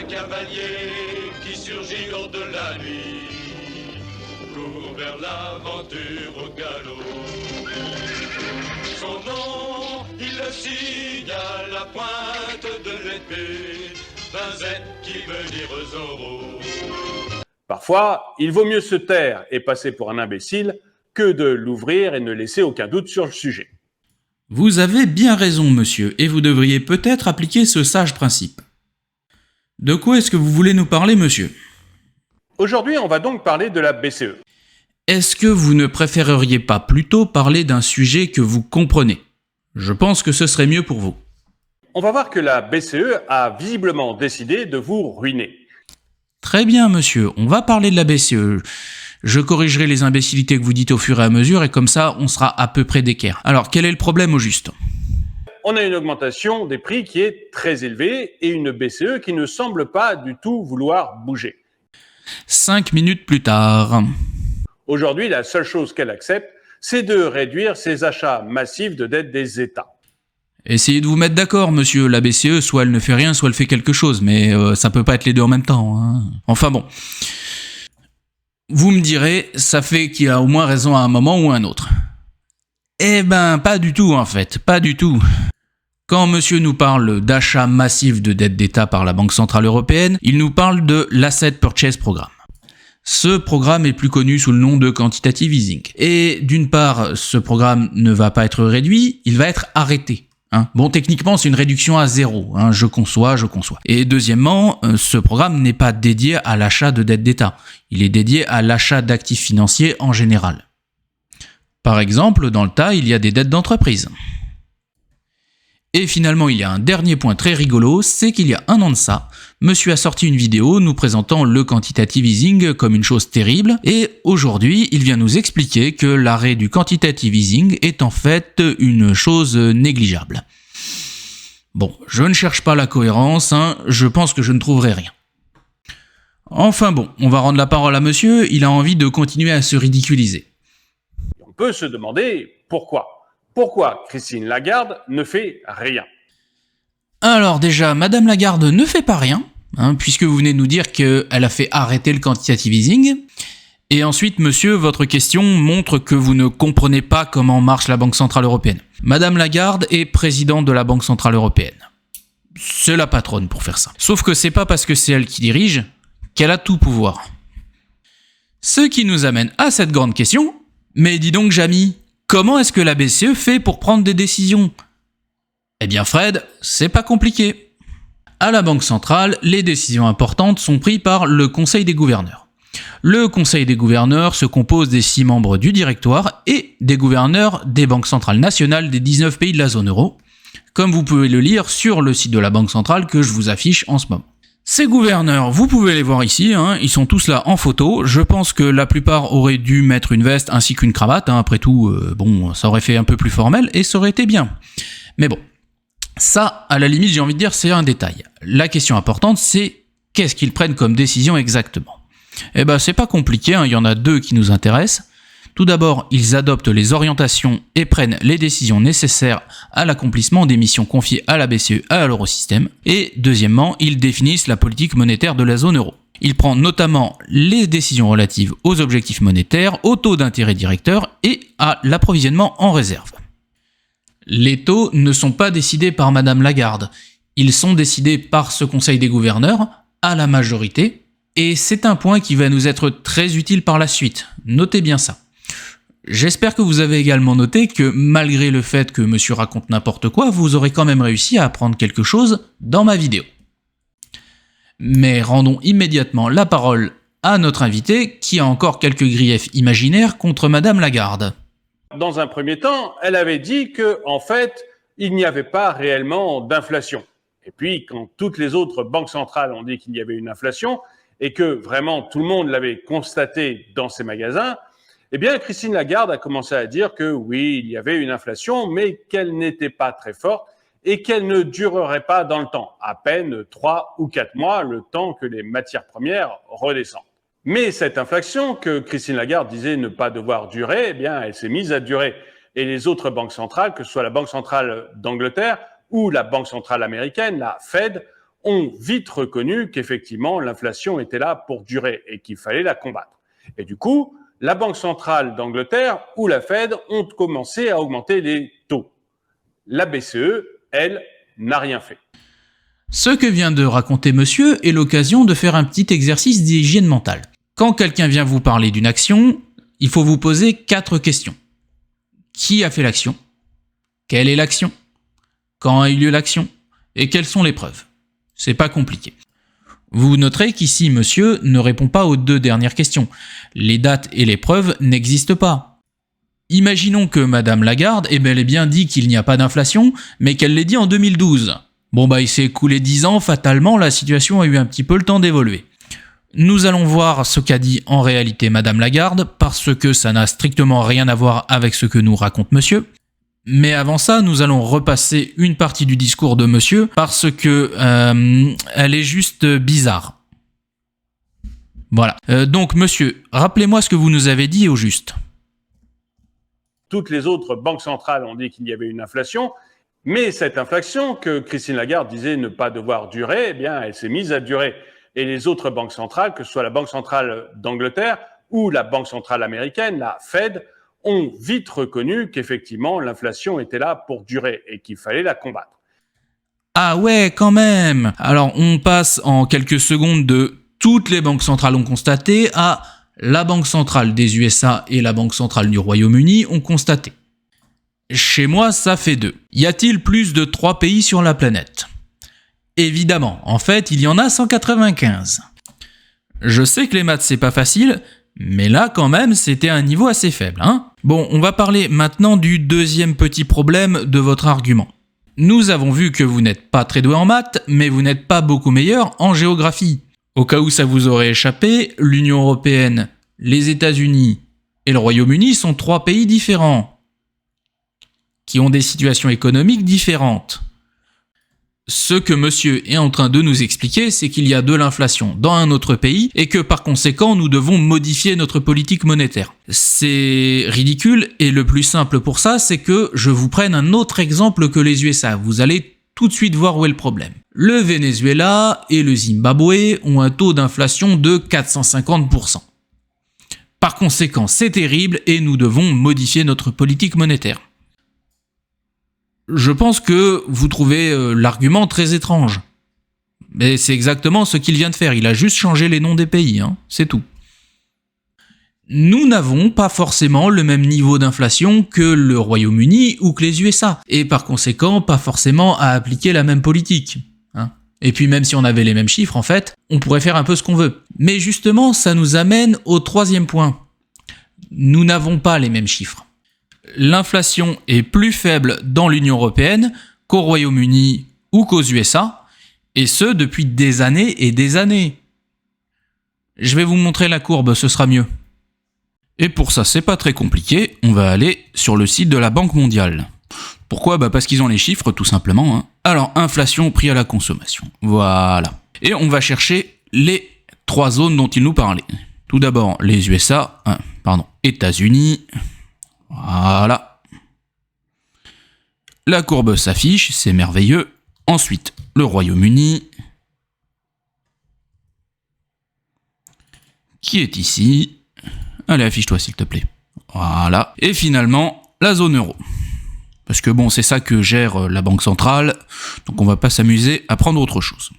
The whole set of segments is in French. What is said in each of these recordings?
cavalier qui surgit hors de la nuit, court vers l'aventure au galop. Son nom, il le signe à la pointe de l'épée, Vinzette qui veut dire Zorro. Parfois, il vaut mieux se taire et passer pour un imbécile que de l'ouvrir et ne laisser aucun doute sur le sujet. Vous avez bien raison, monsieur, et vous devriez peut-être appliquer ce sage principe. De quoi est-ce que vous voulez nous parler, monsieur ? Aujourd'hui, on va donc parler de la BCE. Est-ce que vous ne préféreriez pas plutôt parler d'un sujet que vous comprenez ? Je pense que ce serait mieux pour vous. On va voir que la BCE a visiblement décidé de vous ruiner. Très bien, monsieur, on va parler de la BCE. Je corrigerai les imbécilités que vous dites au fur et à mesure, et comme ça, on sera à peu près d'équerre. Alors, quel est le problème au juste ? On a une augmentation des prix qui est très élevée et une BCE qui ne semble pas du tout vouloir bouger. 5 minutes plus tard. Aujourd'hui, la seule chose qu'elle accepte, c'est de réduire ses achats massifs de dettes des États. Essayez de vous mettre d'accord, monsieur. La BCE, soit elle ne fait rien, soit elle fait quelque chose, mais ça peut pas être les deux en même temps. Hein. Enfin bon. Vous me direz, ça fait qu'il a au moins raison à un moment ou à un autre. Eh ben, pas du tout en fait, pas du tout. Quand monsieur nous parle d'achat massif de dettes d'État par la Banque Centrale Européenne, il nous parle de l'Asset Purchase Programme. Ce programme est plus connu sous le nom de Quantitative Easing. Et d'une part, ce programme ne va pas être réduit, il va être arrêté. Bon, techniquement, c'est une réduction à zéro, je conçois. Et deuxièmement, ce programme n'est pas dédié à l'achat de dettes d'État. Il est dédié à l'achat d'actifs financiers en général. Par exemple, dans le tas, il y a des dettes d'entreprise. Et finalement, il y a un dernier point très rigolo, c'est qu'il y a un an de ça, monsieur a sorti une vidéo nous présentant le quantitative easing comme une chose terrible, et aujourd'hui, il vient nous expliquer que l'arrêt du quantitative easing est en fait une chose négligeable. Bon, je ne cherche pas la cohérence, je pense que je ne trouverai rien. Enfin bon, on va rendre la parole à monsieur, il a envie de continuer à se ridiculiser. On peut se demander pourquoi. Pourquoi Christine Lagarde ne fait rien ? Alors déjà, Madame Lagarde ne fait pas rien, puisque vous venez de nous dire qu'elle a fait arrêter le quantitative easing. Et ensuite, monsieur, votre question montre que vous ne comprenez pas comment marche la Banque Centrale Européenne. Madame Lagarde est présidente de la Banque Centrale Européenne. C'est la patronne pour faire ça. Sauf que c'est pas parce que c'est elle qui dirige qu'elle a tout pouvoir. Ce qui nous amène à cette grande question. Mais dis donc, Jamy, comment est-ce que la BCE fait pour prendre des décisions ? Eh bien Fred, c'est pas compliqué. À la Banque Centrale, les décisions importantes sont prises par le Conseil des gouverneurs. Le Conseil des gouverneurs se compose des 6 membres du directoire et des gouverneurs des banques centrales nationales des 19 pays de la zone euro, comme vous pouvez le lire sur le site de la Banque Centrale que je vous affiche en ce moment. Ces gouverneurs, vous pouvez les voir ici, ils sont tous là en photo. Je pense que la plupart auraient dû mettre une veste ainsi qu'une cravate. Après tout, ça aurait fait un peu plus formel et ça aurait été bien. Mais bon, ça, à la limite, j'ai envie de dire, c'est un détail. La question importante, c'est qu'est-ce qu'ils prennent comme décision exactement ? Eh ben, c'est pas compliqué, il y en a 2 qui nous intéressent. Tout d'abord, ils adoptent les orientations et prennent les décisions nécessaires à l'accomplissement des missions confiées à la BCE à l'Eurosystème. Et deuxièmement, ils définissent la politique monétaire de la zone euro. Ils prennent notamment les décisions relatives aux objectifs monétaires, aux taux d'intérêt directeurs et à l'approvisionnement en réserve. Les taux ne sont pas décidés par Madame Lagarde. Ils sont décidés par ce Conseil des gouverneurs, à la majorité, et c'est un point qui va nous être très utile par la suite. Notez bien ça. J'espère que vous avez également noté que malgré le fait que monsieur raconte n'importe quoi, vous aurez quand même réussi à apprendre quelque chose dans ma vidéo. Mais rendons immédiatement la parole à notre invité qui a encore quelques griefs imaginaires contre Madame Lagarde. Dans un premier temps, elle avait dit que, en fait, il n'y avait pas réellement d'inflation. Et puis, quand toutes les autres banques centrales ont dit qu'il y avait une inflation et que vraiment tout le monde l'avait constaté dans ses magasins, eh bien, Christine Lagarde a commencé à dire que oui, il y avait une inflation, mais qu'elle n'était pas très forte et qu'elle ne durerait pas dans le temps, à peine 3 ou 4 mois, le temps que les matières premières redescendent. Mais cette inflation que Christine Lagarde disait ne pas devoir durer, eh bien, elle s'est mise à durer. Et les autres banques centrales, que ce soit la Banque centrale d'Angleterre ou la Banque centrale américaine, la Fed, ont vite reconnu qu'effectivement l'inflation était là pour durer et qu'il fallait la combattre. Et du coup, la Banque centrale d'Angleterre ou la Fed ont commencé à augmenter les taux. La BCE, elle, n'a rien fait. Ce que vient de raconter monsieur est l'occasion de faire un petit exercice d'hygiène mentale. Quand quelqu'un vient vous parler d'une action, il faut vous poser 4 questions. Qui a fait l'action ? Quelle est l'action ? Quand a eu lieu l'action ? Et quelles sont les preuves ? C'est pas compliqué. Vous noterez qu'ici, monsieur ne répond pas aux 2 dernières questions. Les dates et les preuves n'existent pas. Imaginons que madame Lagarde ait bel et bien dit qu'il n'y a pas d'inflation, mais qu'elle l'ait dit en 2012. Bon il s'est écoulé 10 ans, fatalement, la situation a eu un petit peu le temps d'évoluer. Nous allons voir ce qu'a dit en réalité madame Lagarde, parce que ça n'a strictement rien à voir avec ce que nous raconte monsieur. Mais avant ça, nous allons repasser une partie du discours de monsieur, parce que elle est juste bizarre. Voilà. Donc monsieur, rappelez-moi ce que vous nous avez dit au juste. Toutes les autres banques centrales ont dit qu'il y avait une inflation, mais cette inflation que Christine Lagarde disait ne pas devoir durer, eh bien, elle s'est mise à durer. Et les autres banques centrales, que ce soit la Banque centrale d'Angleterre ou la Banque centrale américaine, la Fed, ont vite reconnu qu'effectivement l'inflation était là pour durer et qu'il fallait la combattre. Ah ouais, quand même. Alors on passe en quelques secondes de toutes les banques centrales ont constaté à la Banque centrale des USA et la Banque centrale du Royaume-Uni ont constaté. Chez moi, ça fait 2. Y a-t-il plus de 3 pays sur la planète ? Évidemment, en fait, il y en a 195. Je sais que les maths c'est pas facile, mais là quand même c'était un niveau assez faible, hein ? Bon, on va parler maintenant du deuxième petit problème de votre argument. Nous avons vu que vous n'êtes pas très doué en maths, mais vous n'êtes pas beaucoup meilleur en géographie. Au cas où ça vous aurait échappé, l'Union européenne, les États-Unis et le Royaume-Uni sont 3 pays différents, qui ont des situations économiques différentes. Ce que monsieur est en train de nous expliquer, c'est qu'il y a de l'inflation dans un autre pays et que par conséquent, nous devons modifier notre politique monétaire. C'est ridicule et le plus simple pour ça, c'est que je vous prenne un autre exemple que les USA. Vous allez tout de suite voir où est le problème. Le Venezuela et le Zimbabwe ont un taux d'inflation de 450%. Par conséquent, c'est terrible et nous devons modifier notre politique monétaire. Je pense que vous trouvez l'argument très étrange. Mais c'est exactement ce qu'il vient de faire. Il a juste changé les noms des pays, hein. C'est tout. Nous n'avons pas forcément le même niveau d'inflation que le Royaume-Uni ou que les USA. Et par conséquent, pas forcément à appliquer la même politique, hein. Et puis même si on avait les mêmes chiffres, en fait, on pourrait faire un peu ce qu'on veut. Mais justement, ça nous amène au 3e point. Nous n'avons pas les mêmes chiffres. L'inflation est plus faible dans l'Union européenne qu'au Royaume-Uni ou qu'aux USA, et ce depuis des années et des années. Je vais vous montrer la courbe, ce sera mieux. Et pour ça, c'est pas très compliqué, on va aller sur le site de la Banque mondiale. Pourquoi ? Parce qu'ils ont les chiffres, tout simplement, hein. Alors, inflation, prix à la consommation. Voilà. Et on va chercher les 3 zones dont ils nous parlaient. Tout d'abord, les USA, États-Unis. Voilà. La courbe s'affiche, c'est merveilleux. Ensuite, le Royaume-Uni, qui est ici. Allez, affiche-toi s'il te plaît. Voilà. Et finalement, la zone euro. Parce que bon, c'est ça que gère la Banque centrale, donc on va pas s'amuser à prendre autre chose.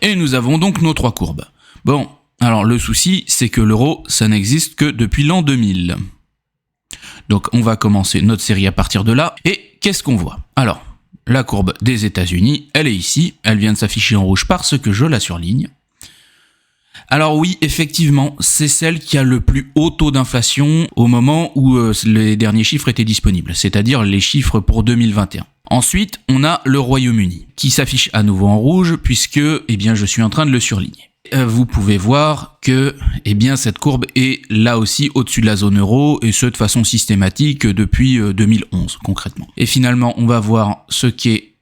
Et nous avons donc nos 3 courbes. Bon, alors le souci, c'est que l'euro, ça n'existe que depuis l'an 2000. Donc on va commencer notre série à partir de là. Et qu'est-ce qu'on voit ? Alors, la courbe des États-Unis, elle est ici. Elle vient de s'afficher en rouge parce que je la surligne. Alors oui, effectivement, c'est celle qui a le plus haut taux d'inflation au moment où les derniers chiffres étaient disponibles, c'est-à-dire les chiffres pour 2021. Ensuite, on a le Royaume-Uni, qui s'affiche à nouveau en rouge puisque, je suis en train de le surligner. Vous pouvez voir que cette courbe est là aussi au-dessus de la zone euro, et ce de façon systématique depuis 2011 concrètement. Et finalement, on va voir ce qu'est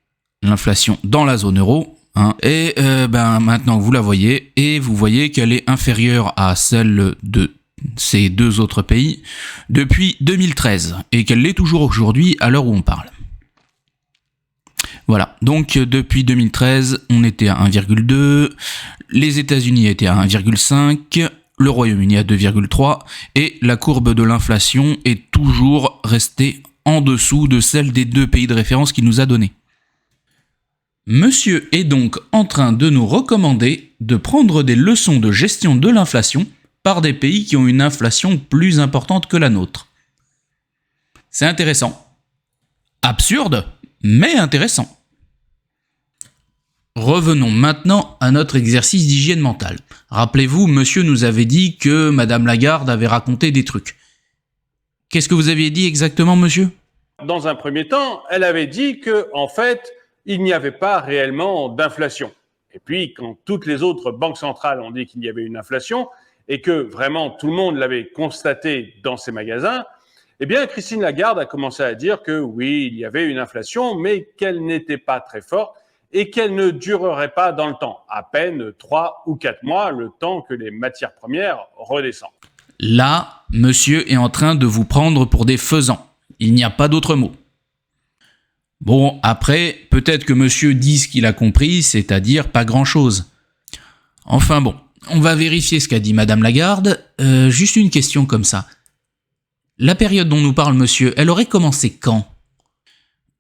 l'inflation dans la zone euro, hein. Et maintenant vous la voyez, et vous voyez qu'elle est inférieure à celle de ces 2 autres pays depuis 2013, et qu'elle l'est toujours aujourd'hui à l'heure où on parle. Voilà, donc depuis 2013, on était à 1,2, les États-Unis étaient à 1,5, le Royaume-Uni à 2,3, et la courbe de l'inflation est toujours restée en dessous de celle des 2 pays de référence qu'il nous a donnés. Monsieur est donc en train de nous recommander de prendre des leçons de gestion de l'inflation par des pays qui ont une inflation plus importante que la nôtre. C'est intéressant. Absurde, mais intéressant. Revenons maintenant à notre exercice d'hygiène mentale. Rappelez-vous, monsieur nous avait dit que Madame Lagarde avait raconté des trucs. Qu'est-ce que vous aviez dit exactement, monsieur ? Dans un premier temps, elle avait dit que, en fait, il n'y avait pas réellement d'inflation. Et puis, quand toutes les autres banques centrales ont dit qu'il y avait une inflation et que vraiment tout le monde l'avait constaté dans ses magasins, eh bien, Christine Lagarde a commencé à dire que oui, il y avait une inflation, mais qu'elle n'était pas très forte et qu'elle ne durerait pas dans le temps, à peine 3 ou 4 mois, le temps que les matières premières redescendent. Là, monsieur est en train de vous prendre pour des faisans. Il n'y a pas d'autre mot. Bon, après, peut-être que monsieur dit ce qu'il a compris, c'est-à-dire pas grand-chose. Enfin bon, on va vérifier ce qu'a dit Madame Lagarde. Juste une question comme ça. La période dont nous parle monsieur, elle aurait commencé quand ?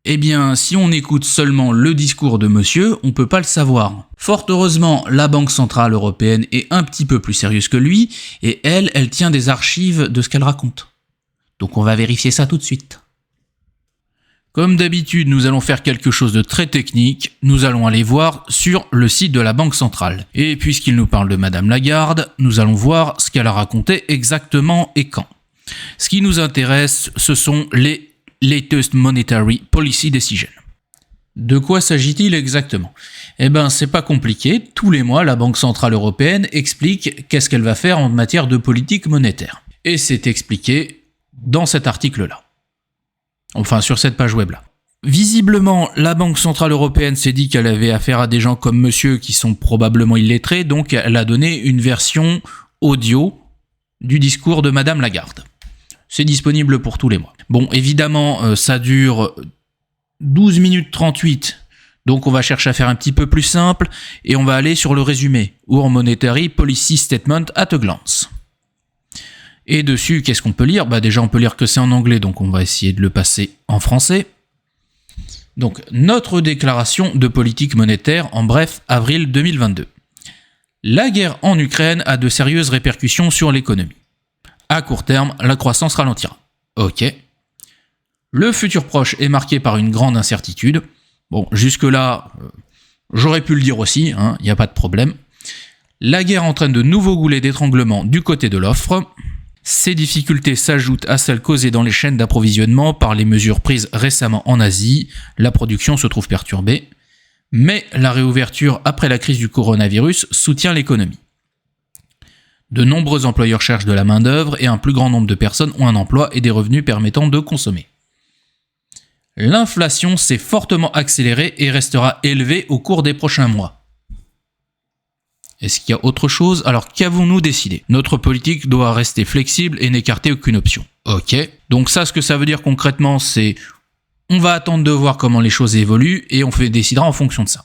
Eh bien, si on écoute seulement le discours de monsieur, on peut pas le savoir. Fort heureusement, la Banque Centrale Européenne est un petit peu plus sérieuse que lui, et elle tient des archives de ce qu'elle raconte. Donc on va vérifier ça tout de suite. Comme d'habitude, nous allons faire quelque chose de très technique, nous allons aller voir sur le site de la Banque Centrale. Et puisqu'il nous parle de Madame Lagarde, nous allons voir ce qu'elle a raconté exactement et quand. Ce qui nous intéresse, ce sont les Latest Monetary Policy Decision. De quoi s'agit-il exactement ? Eh ben, c'est pas compliqué. Tous les mois, la Banque Centrale Européenne explique qu'est-ce qu'elle va faire en matière de politique monétaire. Et c'est expliqué dans cet article-là. Enfin, sur cette page web-là. Visiblement, la Banque Centrale Européenne s'est dit qu'elle avait affaire à des gens comme monsieur qui sont probablement illettrés, donc elle a donné une version audio du discours de Madame Lagarde. C'est disponible pour tous les mois. Bon, évidemment, ça dure 12 minutes 38, donc on va chercher à faire un petit peu plus simple, et on va aller sur le résumé, ou en Monetary Policy Statement at a Glance. Et dessus, qu'est-ce qu'on peut lire ? Bah déjà, on peut lire que c'est en anglais, donc on va essayer de le passer en français. Donc, notre déclaration de politique monétaire, en bref, avril 2022. La guerre en Ukraine a de sérieuses répercussions sur l'économie. À court terme, la croissance ralentira. Ok. Le futur proche est marqué par une grande incertitude. Bon, jusque-là, j'aurais pu le dire aussi, il n'y a pas de problème. La guerre entraîne de nouveaux goulets d'étranglement du côté de l'offre. Ces difficultés s'ajoutent à celles causées dans les chaînes d'approvisionnement par les mesures prises récemment en Asie. La production se trouve perturbée. Mais la réouverture après la crise du coronavirus soutient l'économie. De nombreux employeurs cherchent de la main-d'œuvre et un plus grand nombre de personnes ont un emploi et des revenus permettant de consommer. L'inflation s'est fortement accélérée et restera élevée au cours des prochains mois. Est-ce qu'il y a autre chose ? Alors qu'avons-nous décidé ? Notre politique doit rester flexible et n'écarter aucune option. Ok. Donc ça, ce que ça veut dire concrètement, c'est on va attendre de voir comment les choses évoluent et on décidera en fonction de ça.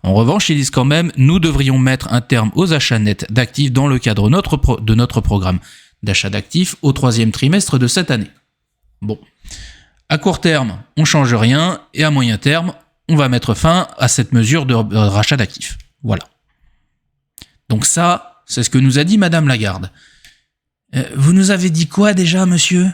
En revanche, ils disent quand même, nous devrions mettre un terme aux achats nets d'actifs dans le cadre de notre programme d'achat d'actifs au 3e trimestre de cette année. Bon. À court terme, on change rien, et à moyen terme, on va mettre fin à cette mesure de rachat d'actifs. Voilà. Donc ça, c'est ce que nous a dit Madame Lagarde. Vous nous avez dit quoi déjà, monsieur ?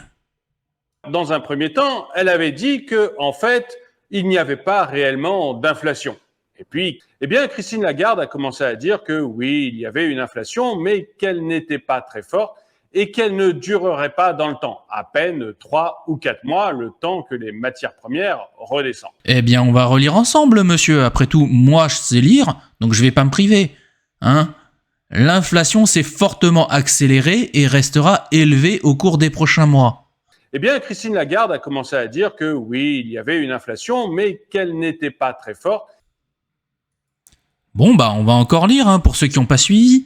Dans un premier temps, elle avait dit que, en fait, il n'y avait pas réellement d'inflation. Et puis, eh bien, Christine Lagarde a commencé à dire que oui, il y avait une inflation, mais qu'elle n'était pas très forte et qu'elle ne durerait pas dans le temps, à peine 3 ou 4 mois, le temps que les matières premières redescendent. Eh bien, on va relire ensemble, monsieur. Après tout, moi, je sais lire, donc je vais pas me priver. L'inflation s'est fortement accélérée et restera élevée au cours des prochains mois. Eh bien, Christine Lagarde a commencé à dire que oui, il y avait une inflation, mais qu'elle n'était pas très forte. Bon, on va encore lire, pour ceux qui n'ont pas suivi.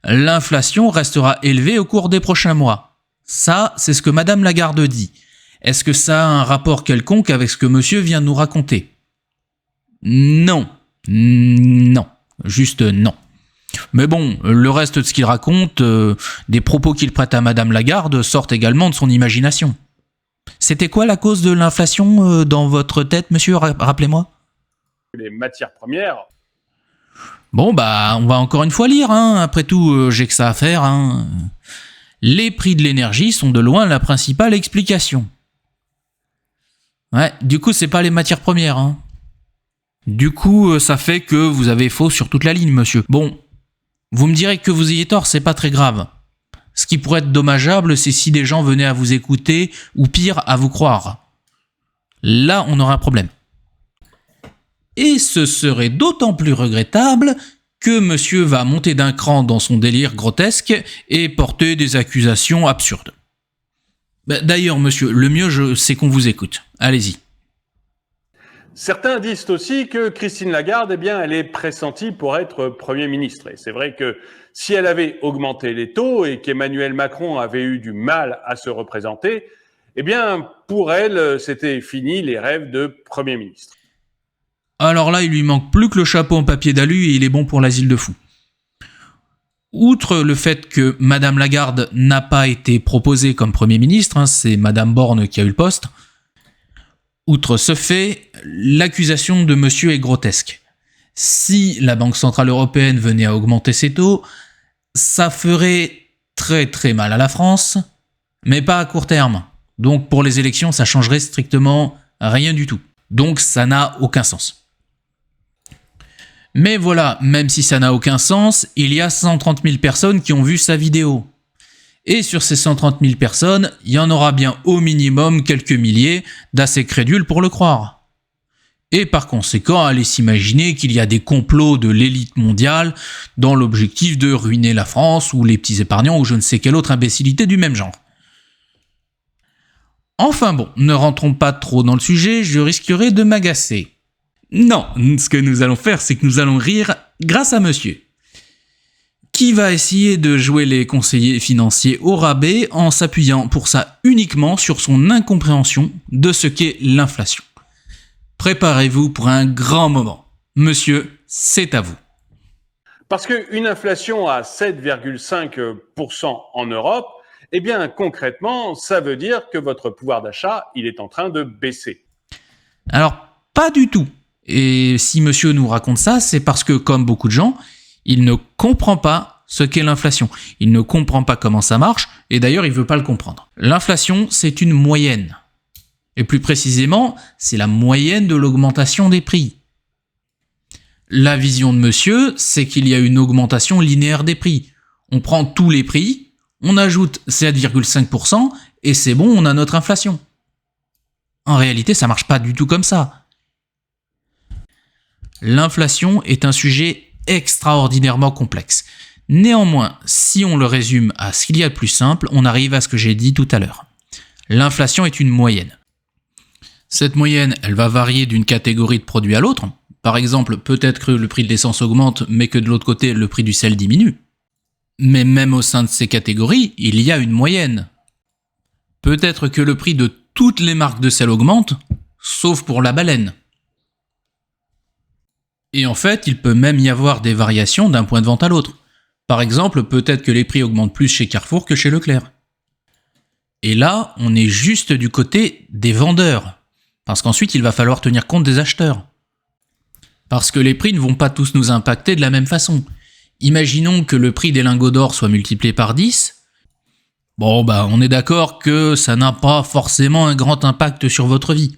L'inflation restera élevée au cours des prochains mois. Ça, c'est ce que Madame Lagarde dit. Est-ce que ça a un rapport quelconque avec ce que monsieur vient de nous raconter ? Non. Non. Juste non. Mais bon, le reste de ce qu'il raconte, des propos qu'il prête à Madame Lagarde, sortent également de son imagination. C'était quoi la cause de l'inflation dans votre tête, monsieur? Rappelez-moi. Les matières premières. Bon, bah, on va encore une fois lire, hein. Après tout, j'ai que ça à faire, hein. Les prix de l'énergie sont de loin la principale explication. Ouais, du coup, c'est pas les matières premières, hein. Du coup, ça fait que vous avez faux sur toute la ligne, monsieur. Bon, vous me direz que vous ayez tort, c'est pas très grave. Ce qui pourrait être dommageable, c'est si des gens venaient à vous écouter, ou pire, à vous croire. Là, on aurait un problème. Et ce serait d'autant plus regrettable que monsieur va monter d'un cran dans son délire grotesque et porter des accusations absurdes. D'ailleurs, monsieur, le mieux, c'est qu'on vous écoute. Allez-y. Certains disent aussi que Christine Lagarde, eh bien, elle est pressentie pour être Premier ministre. Et c'est vrai que si elle avait augmenté les taux et qu'Emmanuel Macron avait eu du mal à se représenter, eh bien, pour elle, c'était fini les rêves de Premier ministre. Alors là, il lui manque plus que le chapeau en papier d'alu et il est bon pour l'asile de fous. Outre le fait que Madame Lagarde n'a pas été proposée comme Premier ministre, hein, c'est Madame Borne qui a eu le poste, outre ce fait, l'accusation de monsieur est grotesque. Si la Banque Centrale Européenne venait à augmenter ses taux, ça ferait très très mal à la France, mais pas à court terme. Donc pour les élections, ça changerait strictement rien du tout. Donc ça n'a aucun sens. Mais voilà, même si ça n'a aucun sens, il y a 130 000 personnes qui ont vu sa vidéo. Et sur ces 130 000 personnes, il y en aura bien au minimum quelques milliers d'assez crédules pour le croire. Et par conséquent, allez s'imaginer qu'il y a des complots de l'élite mondiale dans l'objectif de ruiner la France ou les petits épargnants ou je ne sais quelle autre imbécilité du même genre. Enfin bon, ne rentrons pas trop dans le sujet, je risquerais de m'agacer. Non, ce que nous allons faire, c'est que nous allons rire grâce à monsieur, qui va essayer de jouer les conseillers financiers au rabais en s'appuyant pour ça uniquement sur son incompréhension de ce qu'est l'inflation. Préparez-vous pour un grand moment. Monsieur, c'est à vous. Parce qu'une inflation à 7,5% en Europe, eh bien concrètement, ça veut dire que votre pouvoir d'achat, il est en train de baisser. Alors, pas du tout. Et si monsieur nous raconte ça, c'est parce que, comme beaucoup de gens, il ne comprend pas ce qu'est l'inflation. Il ne comprend pas comment ça marche, et d'ailleurs, il ne veut pas le comprendre. L'inflation, c'est une moyenne. Et plus précisément, c'est la moyenne de l'augmentation des prix. La vision de monsieur, c'est qu'il y a une augmentation linéaire des prix. On prend tous les prix, on ajoute 7,5%, et c'est bon, on a notre inflation. En réalité, ça marche pas du tout comme ça. L'inflation est un sujet extraordinairement complexe. Néanmoins, si on le résume à ce qu'il y a de plus simple, on arrive à ce que j'ai dit tout à l'heure. L'inflation est une moyenne. Cette moyenne, elle va varier d'une catégorie de produits à l'autre. Par exemple, peut-être que le prix de l'essence augmente, mais que de l'autre côté, le prix du sel diminue. Mais même au sein de ces catégories, il y a une moyenne. Peut-être que le prix de toutes les marques de sel augmente, sauf pour la baleine. Et en fait, il peut même y avoir des variations d'un point de vente à l'autre. Par exemple, peut-être que les prix augmentent plus chez Carrefour que chez Leclerc. Et là, on est juste du côté des vendeurs. Parce qu'ensuite, il va falloir tenir compte des acheteurs. Parce que les prix ne vont pas tous nous impacter de la même façon. Imaginons que le prix des lingots d'or soit multiplié par 10. Bon, on est d'accord que ça n'a pas forcément un grand impact sur votre vie.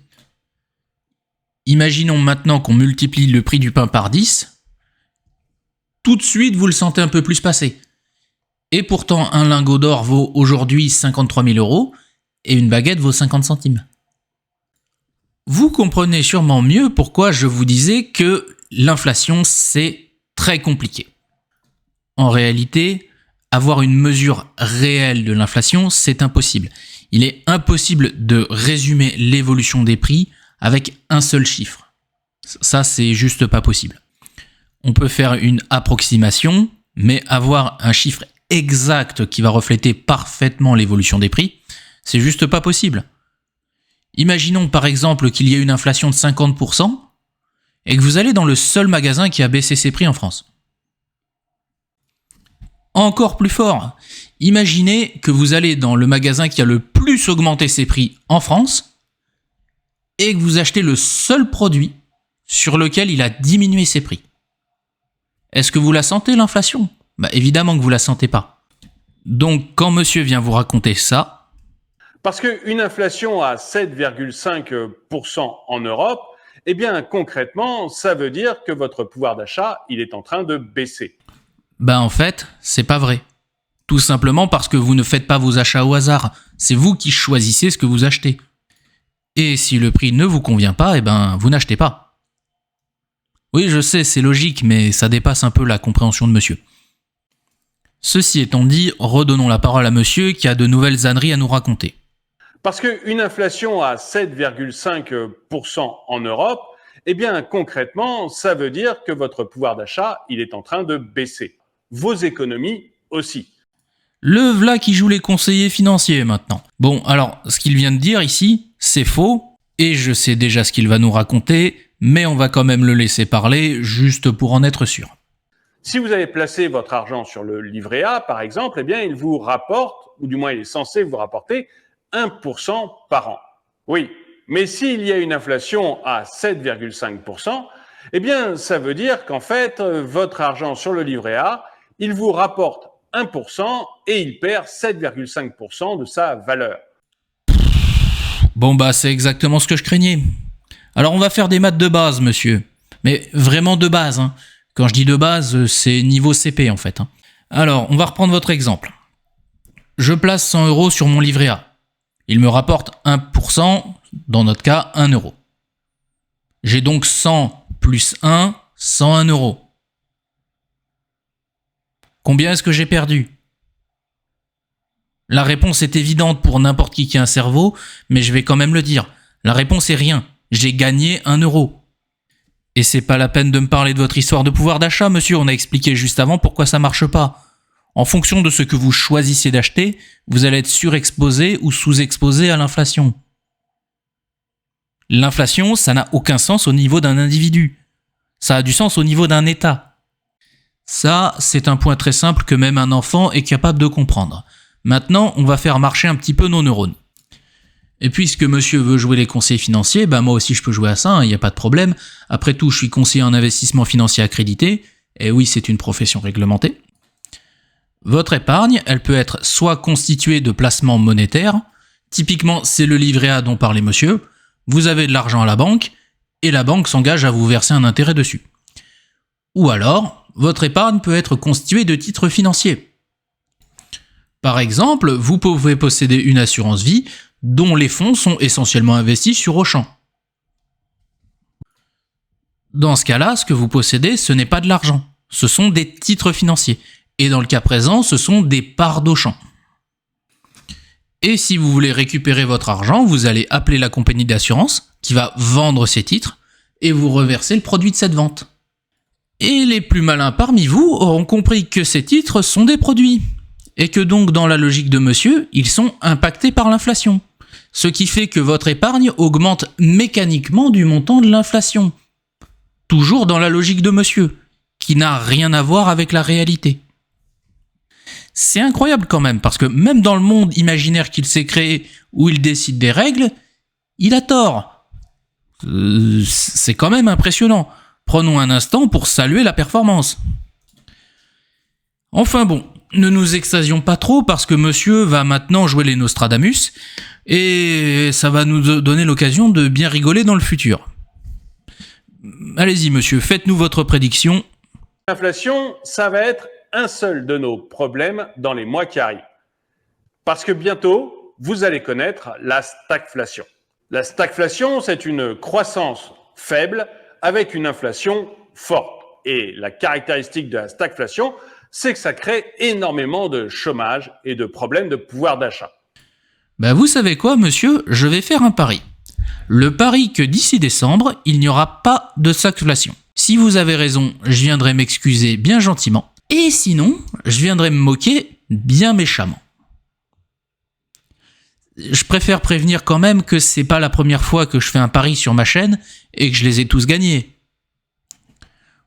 Imaginons maintenant qu'on multiplie le prix du pain par 10. Tout de suite, vous le sentez un peu plus passer. Et pourtant, un lingot d'or vaut aujourd'hui 53 000 € et une baguette vaut 50 centimes. Vous comprenez sûrement mieux pourquoi je vous disais que l'inflation, c'est très compliqué. En réalité, avoir une mesure réelle de l'inflation, c'est impossible. Il est impossible de résumer l'évolution des prix avec un seul chiffre. Ça, c'est juste pas possible. On peut faire une approximation, mais avoir un chiffre exact qui va refléter parfaitement l'évolution des prix, c'est juste pas possible. Imaginons par exemple qu'il y ait une inflation de 50%, et que vous allez dans le seul magasin qui a baissé ses prix en France. Encore plus fort, imaginez que vous allez dans le magasin qui a le plus augmenté ses prix en France et que vous achetez le seul produit sur lequel il a diminué ses prix. Est-ce que vous la sentez, l'inflation ? Évidemment que vous la sentez pas. Donc quand monsieur vient vous raconter ça... Parce qu'une inflation à 7,5% en Europe, eh bien concrètement, ça veut dire que votre pouvoir d'achat, il est en train de baisser. En fait, c'est pas vrai. Tout simplement parce que vous ne faites pas vos achats au hasard. C'est vous qui choisissez ce que vous achetez. Et si le prix ne vous convient pas, vous n'achetez pas. Oui, je sais, c'est logique, mais ça dépasse un peu la compréhension de monsieur. Ceci étant dit, redonnons la parole à monsieur qui a de nouvelles âneries à nous raconter. Parce qu'une inflation à 7,5% en Europe, eh bien concrètement, ça veut dire que votre pouvoir d'achat, il est en train de baisser. Vos économies aussi. Le v'là qui joue les conseillers financiers maintenant. Bon, alors, ce qu'il vient de dire ici, c'est faux, et je sais déjà ce qu'il va nous raconter, mais on va quand même le laisser parler, juste pour en être sûr. Si vous avez placé votre argent sur le livret A, par exemple, eh bien, il vous rapporte, ou du moins il est censé vous rapporter 1% par an. Oui, mais s'il y a une inflation à 7,5%, eh bien, ça veut dire qu'en fait, votre argent sur le livret A, il vous rapporte 1% et il perd 7,5% de sa valeur. Bon c'est exactement ce que je craignais. Alors on va faire des maths de base, monsieur. Mais vraiment de base, hein. Quand je dis de base, c'est niveau CP en fait. Alors, on va reprendre votre exemple. Je place 100 € sur mon livret A. Il me rapporte 1%, dans notre cas 1 euro. J'ai donc 100 plus 1, 101 €. Combien est-ce que j'ai perdu ? La réponse est évidente pour n'importe qui a un cerveau, mais je vais quand même le dire. La réponse est rien. J'ai gagné 1 euro. Et c'est pas la peine de me parler de votre histoire de pouvoir d'achat, monsieur. On a expliqué juste avant pourquoi ça marche pas. En fonction de ce que vous choisissez d'acheter, vous allez être surexposé ou sous-exposé à l'inflation. L'inflation, ça n'a aucun sens au niveau d'un individu. Ça a du sens au niveau d'un État. Ça, c'est un point très simple que même un enfant est capable de comprendre. Maintenant, on va faire marcher un petit peu nos neurones. Et puisque monsieur veut jouer les conseillers financiers, moi aussi je peux jouer à ça, il n'y a pas de problème. Après tout, je suis conseiller en investissement financier accrédité, et oui, c'est une profession réglementée. Votre épargne, elle peut être soit constituée de placements monétaires, typiquement c'est le livret A dont parlait monsieur, vous avez de l'argent à la banque, et la banque s'engage à vous verser un intérêt dessus. Ou alors, votre épargne peut être constituée de titres financiers. Par exemple, vous pouvez posséder une assurance vie dont les fonds sont essentiellement investis sur Auchan. Dans ce cas-là, ce que vous possédez, ce n'est pas de l'argent, ce sont des titres financiers. Et dans le cas présent, ce sont des parts d'Auchan. Et si vous voulez récupérer votre argent, vous allez appeler la compagnie d'assurance qui va vendre ces titres et vous reverser le produit de cette vente. Et les plus malins parmi vous auront compris que ces titres sont des produits. Et que donc, dans la logique de monsieur, ils sont impactés par l'inflation. Ce qui fait que votre épargne augmente mécaniquement du montant de l'inflation. Toujours dans la logique de monsieur, qui n'a rien à voir avec la réalité. C'est incroyable quand même, parce que même dans le monde imaginaire qu'il s'est créé, où il décide des règles, il a tort. C'est quand même impressionnant. Prenons un instant pour saluer la performance. Enfin bon, ne nous extasions pas trop parce que monsieur va maintenant jouer les Nostradamus et ça va nous donner l'occasion de bien rigoler dans le futur. Allez-y monsieur, faites-nous votre prédiction. L'inflation, ça va être un seul de nos problèmes dans les mois qui arrivent. Parce que bientôt, vous allez connaître la stagflation. La stagflation, c'est une croissance faible avec une inflation forte. Et la caractéristique de la stagflation, c'est que ça crée énormément de chômage et de problèmes de pouvoir d'achat. Vous savez quoi, monsieur ? Je vais faire un pari. Le pari que d'ici décembre, il n'y aura pas de stagflation. Si vous avez raison, je viendrai m'excuser bien gentiment. Et sinon, je viendrai me moquer bien méchamment. Je préfère prévenir quand même que c'est pas la première fois que je fais un pari sur ma chaîne et que je les ai tous gagnés.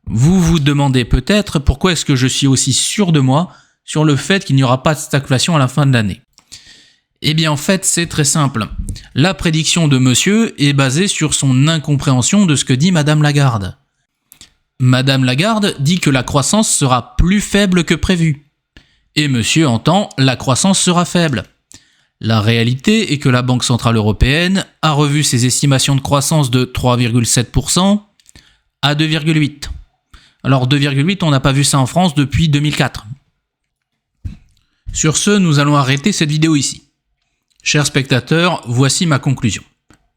Vous vous demandez peut-être pourquoi est-ce que je suis aussi sûr de moi sur le fait qu'il n'y aura pas de stagflation à la fin de l'année. Eh bien en fait c'est très simple. La prédiction de monsieur est basée sur son incompréhension de ce que dit Madame Lagarde. Madame Lagarde dit que la croissance sera plus faible que prévu. Et monsieur entend la croissance sera faible. La réalité est que la Banque Centrale Européenne a revu ses estimations de croissance de 3,7% à 2,8%. Alors 2,8%, on n'a pas vu ça en France depuis 2004. Sur ce, nous allons arrêter cette vidéo ici. Chers spectateurs, voici ma conclusion.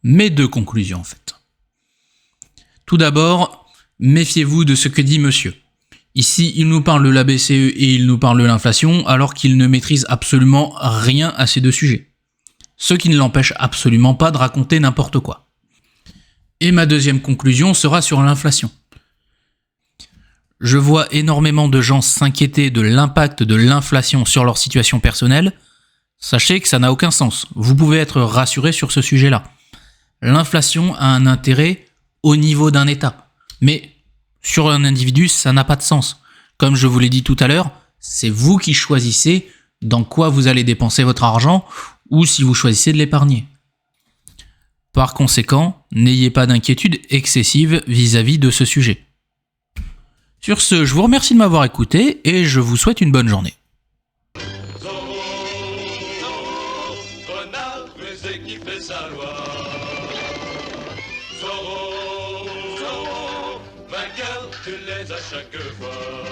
Mes deux conclusions en fait. Tout d'abord, méfiez-vous de ce que dit monsieur. Ici, il nous parle de la BCE et il nous parle de l'inflation alors qu'il ne maîtrise absolument rien à ces deux sujets. Ce qui ne l'empêche absolument pas de raconter n'importe quoi. Et ma deuxième conclusion sera sur l'inflation. Je vois énormément de gens s'inquiéter de l'impact de l'inflation sur leur situation personnelle. Sachez que ça n'a aucun sens. Vous pouvez être rassuré sur ce sujet-là. L'inflation a un intérêt au niveau d'un État. Mais sur un individu, ça n'a pas de sens. Comme je vous l'ai dit tout à l'heure, c'est vous qui choisissez dans quoi vous allez dépenser votre argent ou si vous choisissez de l'épargner. Par conséquent, n'ayez pas d'inquiétude excessive vis-à-vis de ce sujet. Sur ce, je vous remercie de m'avoir écouté et je vous souhaite une bonne journée. Renard rusé qui fait sa loi. Zorro, vainqueur, tu l'es à chaque fois.